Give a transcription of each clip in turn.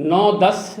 9-10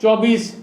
24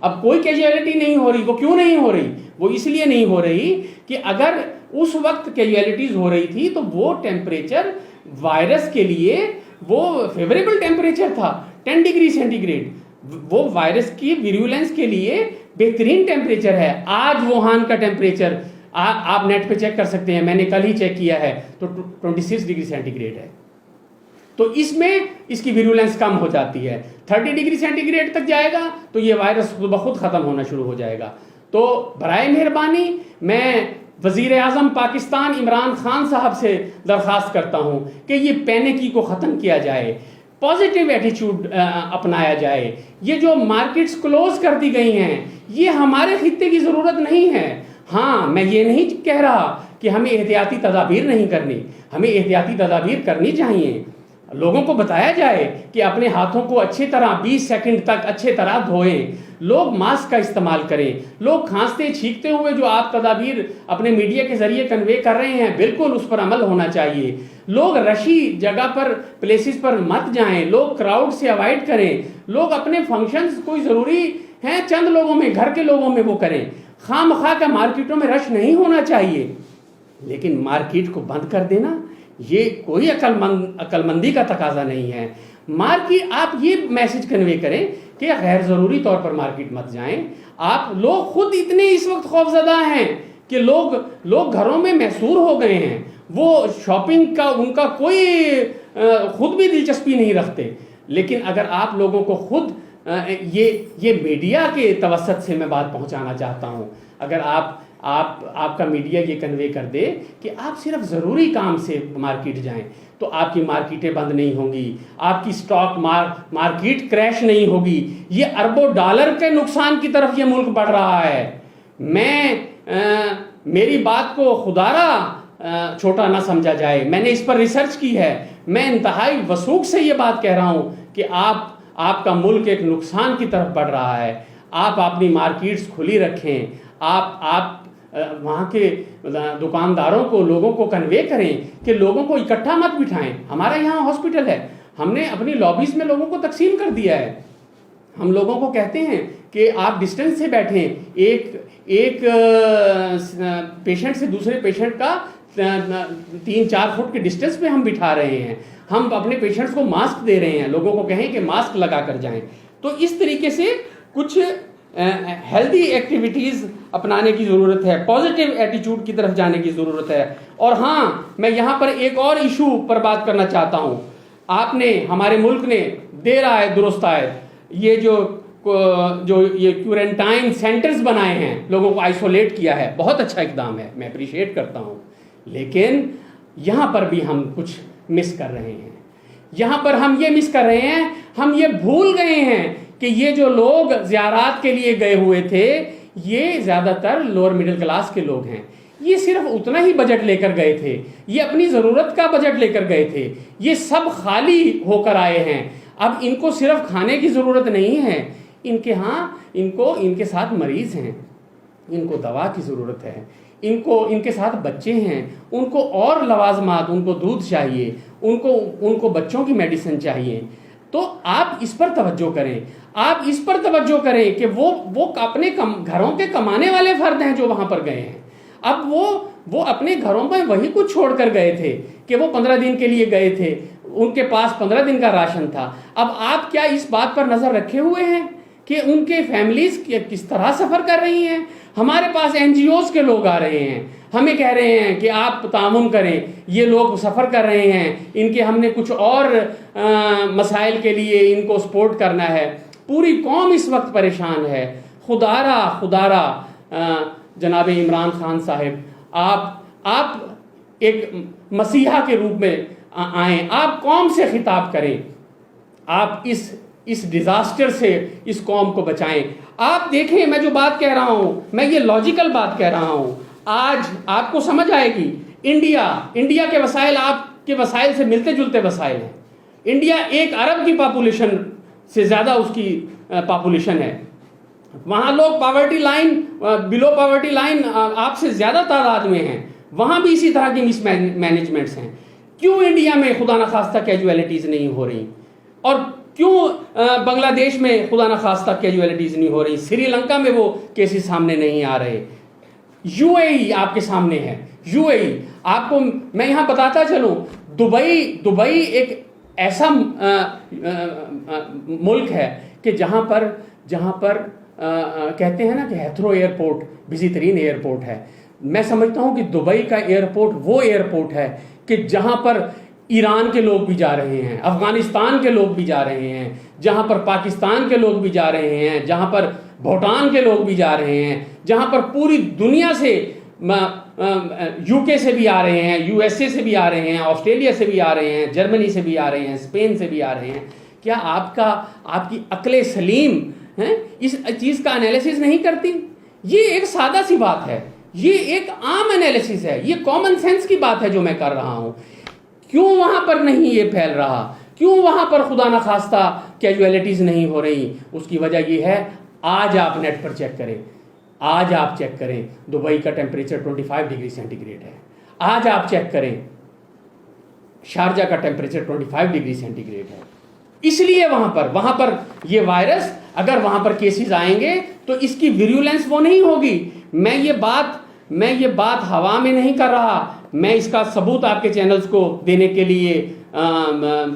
اب کوئی کیجویلٹی نہیں ہو رہی. وہ کیوں نہیں ہو رہی؟ وہ اس لیے نہیں ہو رہی کہ اگر اس وقت کیجویلٹیز ہو رہی تھی تو وہ ٹیمپریچر وائرس کے لیے وہ فیوریبل ٹیمپریچر تھا 10 ڈگری سینٹی گریڈ. وہ وائرس کی ویریولنس کے لیے بہترین ٹیمپریچر ہے. آج ووہان کا ٹیمپریچر آپ نیٹ پہ چیک کر سکتے ہیں, میں نے کل ہی چیک کیا ہے, تو 26 ڈگری سینٹی گریڈ ہے. تو اس میں اس کی ویریولنس کم ہو جاتی ہے. 30 ڈگری سینٹی گریڈ تک جائے گا تو یہ وائرس خود بخود ختم ہونا شروع ہو جائے گا. تو برائے مہربانی میں وزیر اعظم پاکستان عمران خان صاحب سے درخواست کرتا ہوں کہ یہ پینیکی کو ختم کیا جائے, پازیٹیو ایٹیچیوڈ اپنایا جائے. یہ جو مارکیٹس کلوز کر دی گئی ہیں یہ ہمارے خطے کی ضرورت نہیں ہے. ہاں میں یہ نہیں کہہ رہا کہ ہمیں احتیاطی تدابیر نہیں کرنی, ہمیں احتیاطی تدابیر کرنی چاہیے. لوگوں کو بتایا جائے کہ اپنے ہاتھوں کو اچھی طرح 20 سیکنڈ تک اچھے طرح دھوئیں, لوگ ماسک کا استعمال کریں. لوگ کھانستے چھینکتے ہوئے جو آپ تدابیر اپنے میڈیا کے ذریعے کنوے کر رہے ہیں بالکل اس پر عمل ہونا چاہیے. لوگ رشی جگہ پر پلیسز پر مت جائیں, لوگ کراؤڈ سے اوائڈ کریں. لوگ اپنے فنکشنز کوئی ضروری ہیں چند لوگوں میں, گھر کے لوگوں میں وہ کریں. خواہ مخواہ کا مارکیٹوں میں رش نہیں ہونا چاہیے, لیکن مارکیٹ کو بند کر دینا یہ کوئی عقل مندی کا تقاضا نہیں ہے. مارکیٹ آپ یہ میسج کنوے کریں کہ غیر ضروری طور پر مارکیٹ مت جائیں. آپ لوگ خود اتنے اس وقت خوفزدہ ہیں کہ لوگ گھروں میں محصور ہو گئے ہیں. وہ شاپنگ کا ان کا کوئی خود بھی دلچسپی نہیں رکھتے. لیکن اگر آپ لوگوں کو خود یہ میڈیا کے توسط سے میں بات پہنچانا چاہتا ہوں, اگر آپ کا میڈیا یہ کنوے کر دے کہ آپ صرف ضروری کام سے مارکیٹ جائیں تو آپ کی مارکیٹیں بند نہیں ہوں گی, آپ کی سٹاک مارکیٹ کریش نہیں ہوگی. یہ اربوں ڈالر کے نقصان کی طرف یہ ملک بڑھ رہا ہے. میری بات کو خدارا چھوٹا نہ سمجھا جائے, میں نے اس پر ریسرچ کی ہے. میں انتہائی وثوق سے یہ بات کہہ رہا ہوں کہ آپ کا ملک ایک نقصان کی طرف بڑھ رہا ہے. آپ اپنی مارکیٹس کھلی رکھیں, آپ وہاں کے دکانداروں کو لوگوں کو کنوے کریں کہ لوگوں کو اکٹھا مت بٹھائیں. ہمارا یہاں ہاسپٹل ہے, ہم نے اپنی لابیز میں لوگوں کو تقسیم کر دیا ہے. ہم لوگوں کو کہتے ہیں کہ آپ ڈسٹینس سے بیٹھیں, ایک پیشنٹ سے دوسرے پیشنٹ کا 3-4 فٹ کے ڈسٹینس پہ ہم بٹھا رہے ہیں. ہم اپنے پیشنٹس کو ماسک دے رہے ہیں, لوگوں کو کہیں کہ ماسک لگا کر جائیں. تو اس طریقے سے کچھ ہیلدی ایکٹیویٹیز اپنانے کی ضرورت ہے, پازیٹیو ایٹیچیوڈ کی طرف جانے کی ضرورت ہے. اور ہاں میں یہاں پر ایک اور ایشو پر بات کرنا چاہتا ہوں. آپ نے ہمارے ملک نے دیر آئے درست آئے یہ جو یہ کیورنٹائن سینٹرز بنائے ہیں, لوگوں کو آئسولیٹ کیا ہے, بہت اچھا اقدام ہے, میں اپریشیٹ کرتا ہوں. لیکن یہاں پر بھی ہم کچھ مس کر رہے ہیں. یہاں پر ہم یہ مس کر رہے ہیں, ہم یہ بھول گئے ہیں کہ یہ جو لوگ زیارات کے لیے گئے ہوئے تھے یہ زیادہ تر لوور مڈل کلاس کے لوگ ہیں. یہ صرف اتنا ہی بجٹ لے کر گئے تھے, یہ اپنی ضرورت کا بجٹ لے کر گئے تھے. یہ سب خالی ہو کر آئے ہیں. اب ان کو صرف کھانے کی ضرورت نہیں ہے, ان کے ساتھ مریض ہیں, ان کو دوا کی ضرورت ہے, ان کے ساتھ بچے ہیں, ان کو اور لوازمات, ان کو دودھ چاہیے, ان کو بچوں کی میڈیسن چاہیے. تو آپ اس پر توجہ کریں, آپ اس پر توجہ کریں کہ وہ اپنے گھروں کے کمانے والے فرد ہیں جو وہاں پر گئے ہیں. اب وہ اپنے گھروں میں وہی کچھ چھوڑ کر گئے تھے کہ وہ 15 دن کے لیے گئے تھے, ان کے پاس 15 دن کا راشن تھا. اب آپ کیا اس بات پر نظر رکھے ہوئے ہیں کہ ان کے فیملیز کس طرح سفر کر رہی ہیں؟ ہمارے پاس NGOs کے لوگ آ رہے ہیں, ہمیں کہہ رہے ہیں کہ آپ تعاون کریں, یہ لوگ سفر کر رہے ہیں, ان کے ہم نے کچھ اور مسائل کے لیے ان کو سپورٹ کرنا ہے. پوری قوم اس وقت پریشان ہے. خدارا جناب عمران خان صاحب, آپ ایک مسیحا کے روپ میں آئیں, آپ قوم سے خطاب کریں, آپ اس ڈیزاسٹر سے اس قوم کو بچائیں. آپ دیکھیں, میں جو بات کہہ رہا ہوں میں یہ لاجیکل بات کہہ رہا ہوں. آج آپ کو سمجھ آئے گی. انڈیا کے وسائل آپ کے وسائل سے ملتے جلتے وسائل ہیں. انڈیا 1 ارب کی پاپولیشن سے زیادہ اس کی پاپولیشن ہے. وہاں لوگ پاورٹی لائن, بلو پاورٹی لائن آپ سے زیادہ تعداد میں ہیں. وہاں بھی اسی طرح کی مس مینجمنٹس ہیں. کیوں انڈیا میں خدا نخواستہ کیجویلٹیز نہیں ہو رہی؟ اور کیوں بنگلہ دیش میں خدا نخواستہ کیجویلٹیز نہیں ہو رہی, سری لنکا میں وہ کیسز سامنے نہیں آ رہے, یو اے ای آپ کے سامنے ہے, یو اے ای آپ کو میں یہاں بتاتا چلوں, دبئی ایک ایسا ملک ہے کہ جہاں پر کہتے ہیں نا کہ ہیتھرو ایئرپورٹ بزی ترین ایئرپورٹ ہے. میں سمجھتا ہوں کہ دبئی کا ایئرپورٹ وہ ایئرپورٹ ہے کہ جہاں پر ایران کے لوگ بھی جا رہے ہیں, افغانستان کے لوگ بھی جا رہے ہیں, جہاں پر پاکستان کے لوگ بھی جا رہے ہیں, جہاں پر بھوٹان کے لوگ بھی جا رہے ہیں, جہاں پر پوری دنیا سے یو کے سے بھی آ رہے ہیں, یو ایس اے سے بھی آ رہے ہیں, آسٹریلیا سے بھی آ رہے ہیں, جرمنی سے بھی آ رہے ہیں, اسپین سے بھی آ رہے ہیں. کیا آپ کی عقل سلیم اس چیز کا انالیسس نہیں کرتی؟ یہ ایک سادہ سی بات ہے, یہ ایک عام انالیسس ہے, یہ کامن سینس کی بات ہے جو میں کر رہا ہوں. کیوں وہاں پر نہیں یہ پھیل رہا, کیوں وہاں پر خدا نخواستہ کیجویلٹیز نہیں ہو رہی؟ اس کی وجہ یہ ہے, آج آپ نیٹ پر چیک کریں, آج آپ چیک کریں دبئی کا ٹیمپریچر 25 ڈگری سینٹی گریڈ ہے. آج آپ چیک کریں شارجہ کا ٹیمپریچر 25 ڈگری سینٹی گریڈ ہے. اس لیے وہاں پر یہ وائرس اگر وہاں پر کیسز آئیں گے تو اس کی ویریولنس وہ نہیں ہوگی. میں یہ بات ہوا میں نہیں کر رہا, میں اس کا ثبوت آپ کے چینلز کو دینے کے لیے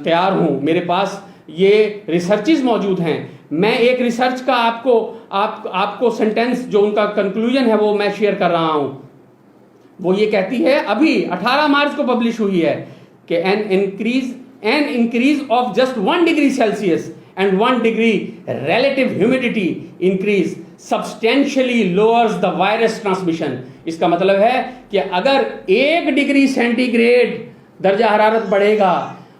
تیار ہوں. میرے پاس یہ ریسرچز موجود ہیں. میں ایک ریسرچ کا آپ کو سینٹینس جو ان کا کنکلوژن ہے وہ میں شیئر کر رہا ہوں. وہ یہ کہتی ہے, ابھی 18 مارچ کو پبلش ہوئی ہے, کہ an increase of just 1 degree Celsius and 1 degree relative humidity increase substantially lowers the virus transmission. اس کا مطلب ہے کہ اگر 1 ڈگری سینٹی گریڈ درجہ حرارت بڑھے گا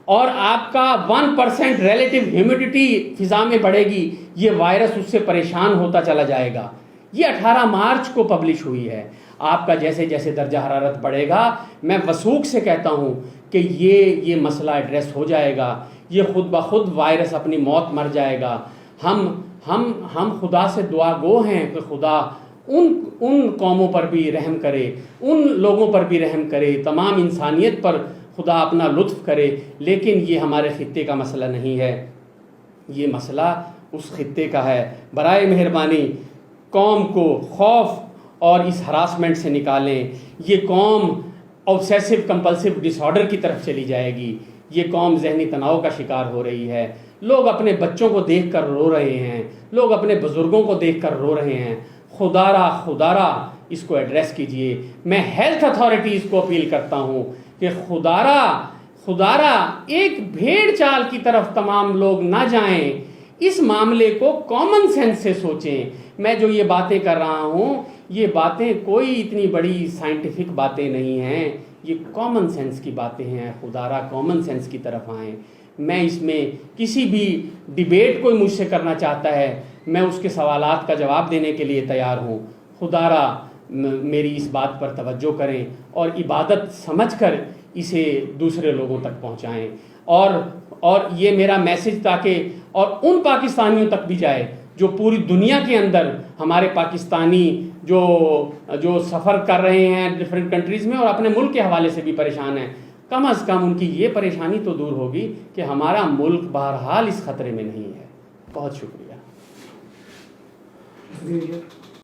اور آپ کا 1% ریلیٹو ہیومیڈیٹی فضا میں بڑھے گی, یہ وائرس اس سے پریشان ہوتا چلا جائے گا. یہ 18 مارچ کو پبلش ہوئی ہے. آپ کا جیسے جیسے درجہ حرارت بڑھے گا, میں وثوق سے کہتا ہوں کہ یہ مسئلہ ایڈریس ہو جائے گا, یہ خود بخود وائرس اپنی موت مر جائے گا. ہم خدا سے دعا گو ہیں کہ خدا ان قوموں پر بھی رحم کرے, ان لوگوں پر بھی رحم کرے, تمام انسانیت پر خدا اپنا لطف کرے. لیکن یہ ہمارے خطے کا مسئلہ نہیں ہے, یہ مسئلہ اس خطے کا ہے. برائے مہربانی قوم کو خوف اور اس ہراسمنٹ سے نکالیں. یہ قوم آبسیسو کمپلسو ڈس آرڈر کی طرف چلی جائے گی. یہ قوم ذہنی تناؤ کا شکار ہو رہی ہے. لوگ اپنے بچوں کو دیکھ کر رو رہے ہیں, لوگ اپنے بزرگوں کو دیکھ کر رو رہے ہیں. خدارا اس کو ایڈریس کیجئے. میں ہیلتھ اتھارٹیز کو اپیل کرتا ہوں کہ خدارا ایک بھیڑ چال کی طرف تمام لوگ نہ جائیں. اس معاملے کو کامن سینس سے سوچیں. میں جو یہ باتیں کر رہا ہوں, یہ باتیں کوئی اتنی بڑی سائنٹیفک باتیں نہیں ہیں, یہ کامن سینس کی باتیں ہیں. خدارا کامن سینس کی طرف آئیں. میں اس میں کسی بھی ڈیبیٹ کوئی مجھ سے کرنا چاہتا ہے, میں اس کے سوالات کا جواب دینے کے لیے تیار ہوں. خدارا میری اس بات پر توجہ کریں اور عبادت سمجھ کر اسے دوسرے لوگوں تک پہنچائیں. اور یہ میرا میسج تاکہ اور ان پاکستانیوں تک بھی جائے جو پوری دنیا کے اندر ہمارے پاکستانی جو سفر کر رہے ہیں ڈفرینٹ کنٹریز میں اور اپنے ملک کے حوالے سے بھی پریشان ہیں. کم از کم ان کی یہ پریشانی تو دور ہوگی کہ ہمارا ملک بہرحال اس خطرے میں نہیں ہے. بہت شکریہ.